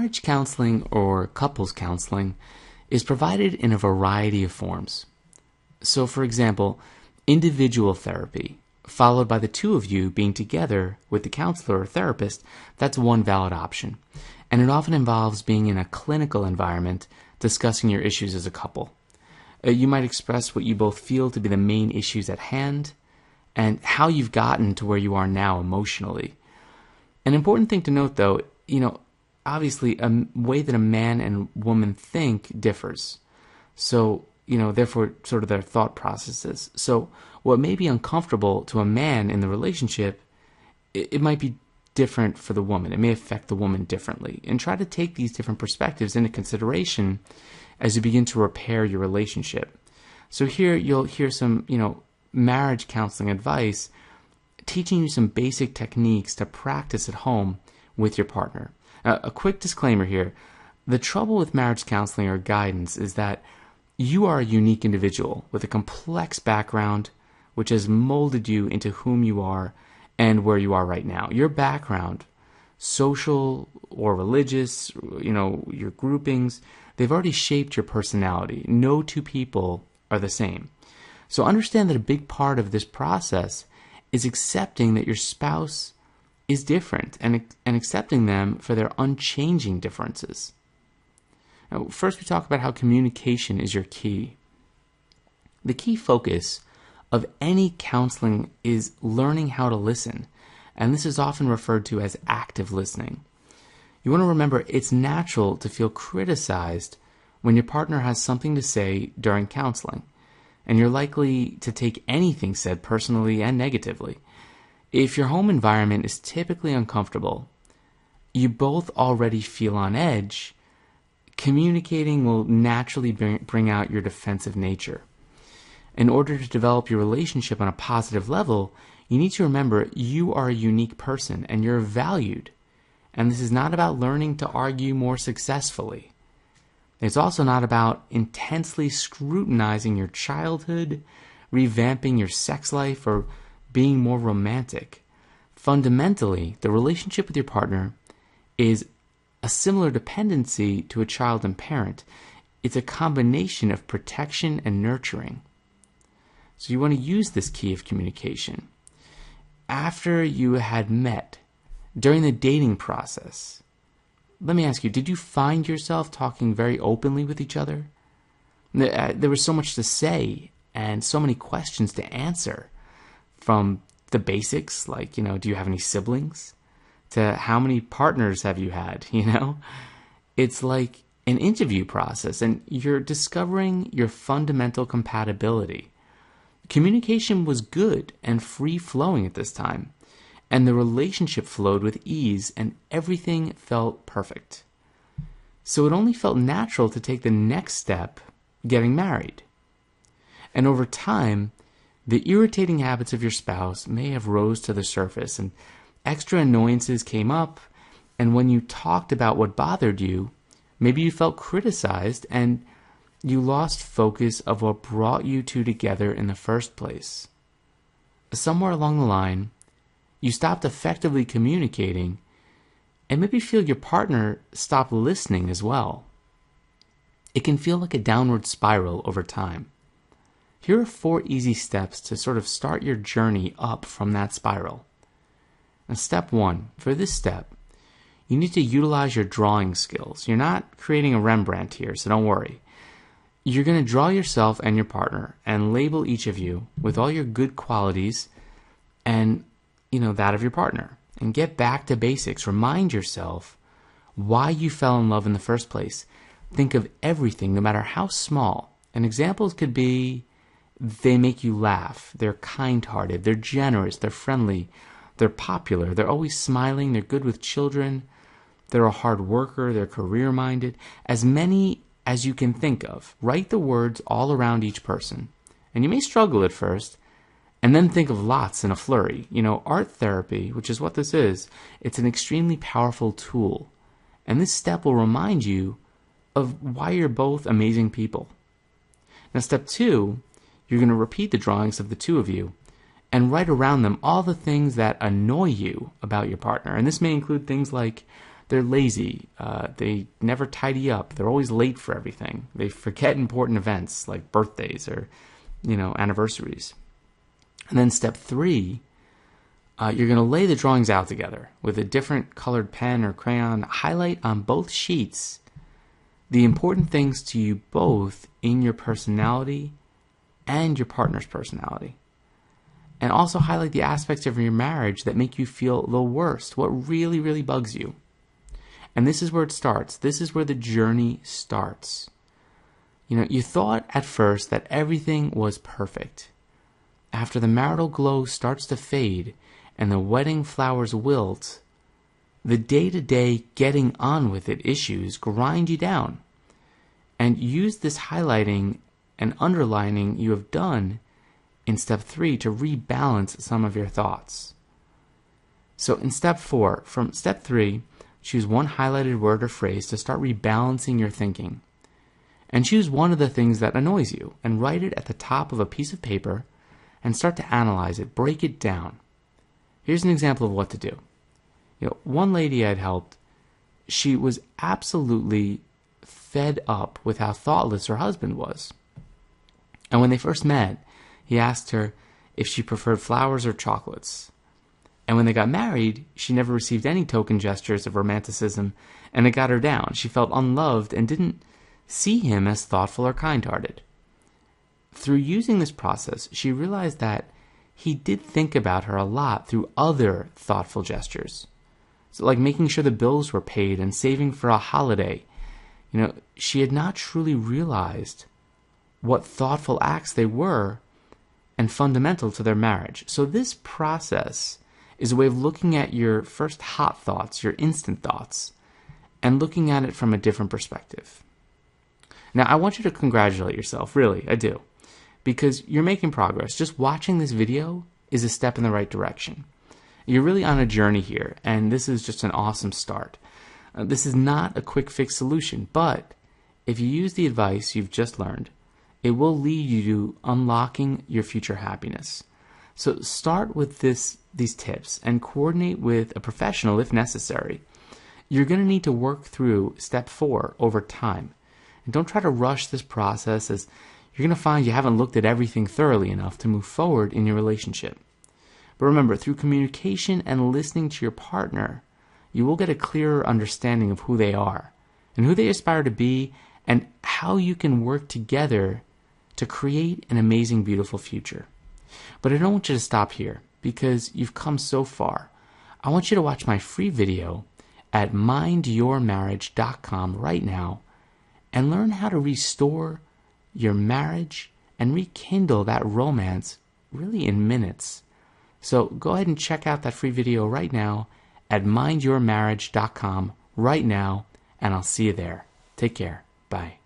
marriage counseling or couples counseling is provided in a variety of forms. So, for example, individual therapy, followed by the two of you being together with the counselor or therapist, that's one valid option. And it often involves being in a clinical environment discussing your issues as a couple. You might express what you both feel to be the main issues at hand and how you've gotten to where you are now emotionally. An important thing to note, though, obviously a way that a man and woman think differs. So, therefore, sort of their thought processes. So what may be uncomfortable to a man in the relationship, it might be different for the woman. It may affect the woman differently. And try to take these different perspectives into consideration as you begin to repair your relationship. So here you'll hear some, marriage counseling advice teaching you some basic techniques to practice at home with your partner. A quick disclaimer here. The trouble with marriage counseling or guidance is that you are a unique individual with a complex background which has molded you into whom you are and where you are right now. Your background, social or religious, your groupings, they've already shaped your personality. No two people are the same. So understand that a big part of this process is accepting that your spouse is different and accepting them for their unchanging differences. Now, first we talk about how communication is your key. The key focus of any counseling is learning how to listen, and this is often referred to as active listening. You want to remember it's natural to feel criticized when your partner has something to say during counseling, and you're likely to take anything said personally and negatively. If your home environment is typically uncomfortable, you both already feel on edge, communicating will naturally bring out your defensive nature. In order to develop your relationship on a positive level, you need to remember you are a unique person and you're valued. And this is not about learning to argue more successfully. It's also not about intensely scrutinizing your childhood, revamping your sex life, or being more romantic. Fundamentally, the relationship with your partner is a similar dependency to a child and parent. It's a combination of protection and nurturing. So you want to use this key of communication. After you had met, during the dating process, let me ask you, did you find yourself talking very openly with each other? There was so much to say and so many questions to answer, from the basics, like, do you have any siblings, to how many partners have you had, It's like an interview process, and you're discovering your fundamental compatibility. Communication was good and free-flowing at this time, and the relationship flowed with ease, and everything felt perfect. So it only felt natural to take the next step, getting married. And over time, the irritating habits of your spouse may have rose to the surface, and extra annoyances came up, and when you talked about what bothered you, maybe you felt criticized, and you lost focus of what brought you two together in the first place. Somewhere along the line, you stopped effectively communicating, and maybe feel your partner stopped listening as well. It can feel like a downward spiral over time. Here are 4 easy steps to sort of start your journey up from that spiral. Now, step 1, for this step, you need to utilize your drawing skills. You're not creating a Rembrandt here, so don't worry. You're going to draw yourself and your partner and label each of you with all your good qualities and, that of your partner. And get back to basics. Remind yourself why you fell in love in the first place. Think of everything, no matter how small. And examples could be, they make you laugh, they're kind-hearted, they're generous, they're friendly, they're popular, they're always smiling, they're good with children, they're a hard worker, they're career-minded. As many as you can think of. Write the words all around each person. And you may struggle at first, and then think of lots in a flurry. Art therapy, which is what this is, it's an extremely powerful tool. And this step will remind you of why you're both amazing people. Now, step 2, you're going to repeat the drawings of the two of you and write around them all the things that annoy you about your partner. And this may include things like They're lazy. They never tidy up. They're always late for everything. They forget important events like birthdays or, anniversaries. And then step 3, you're going to lay the drawings out together with a different colored pen or crayon. Highlight on both sheets the important things to you both in your personality and your partner's personality. And also highlight the aspects of your marriage that make you feel the worst, what really, really bugs you. And this is where it starts. This is where the journey starts. You thought at first that everything was perfect. After the marital glow starts to fade and the wedding flowers wilt, the day-to-day getting on with it issues grind you down. And use this highlighting and underlining you have done in step 3 to rebalance some of your thoughts. So in step 4, from step 3, choose one highlighted word or phrase to start rebalancing your thinking. And choose one of the things that annoys you and write it at the top of a piece of paper and start to analyze it, break it down. Here's an example of what to do. One lady I'd helped, she was absolutely fed up with how thoughtless her husband was. And when they first met, he asked her if she preferred flowers or chocolates. And when they got married, she never received any token gestures of romanticism, and it got her down. She felt unloved and didn't see him as thoughtful or kind-hearted. Through using this process, she realized that he did think about her a lot through other thoughtful gestures. So like making sure the bills were paid and saving for a holiday. She had not truly realized what thoughtful acts they were and fundamental to their marriage. So this process is a way of looking at your first hot thoughts, your instant thoughts, and looking at it from a different perspective. Now, I want you to congratulate yourself, really, I do, because you're making progress. Just watching this video is a step in the right direction. You're really on a journey here, and this is just an awesome start. This is not a quick fix solution, but if you use the advice you've just learned, it will lead you to unlocking your future happiness. So start with these tips and coordinate with a professional if necessary. You're going to need to work through step 4 over time. And don't try to rush this process, as you're going to find you haven't looked at everything thoroughly enough to move forward in your relationship. But remember, through communication and listening to your partner, you will get a clearer understanding of who they are and who they aspire to be and how you can work together to create an amazing, beautiful future. But I don't want you to stop here, because you've come so far. I want you to watch my free video at mindyourmarriage.com right now and learn how to restore your marriage and rekindle that romance really in minutes. So go ahead and check out that free video right now at mindyourmarriage.com right now, and I'll see you there. Take care. Bye.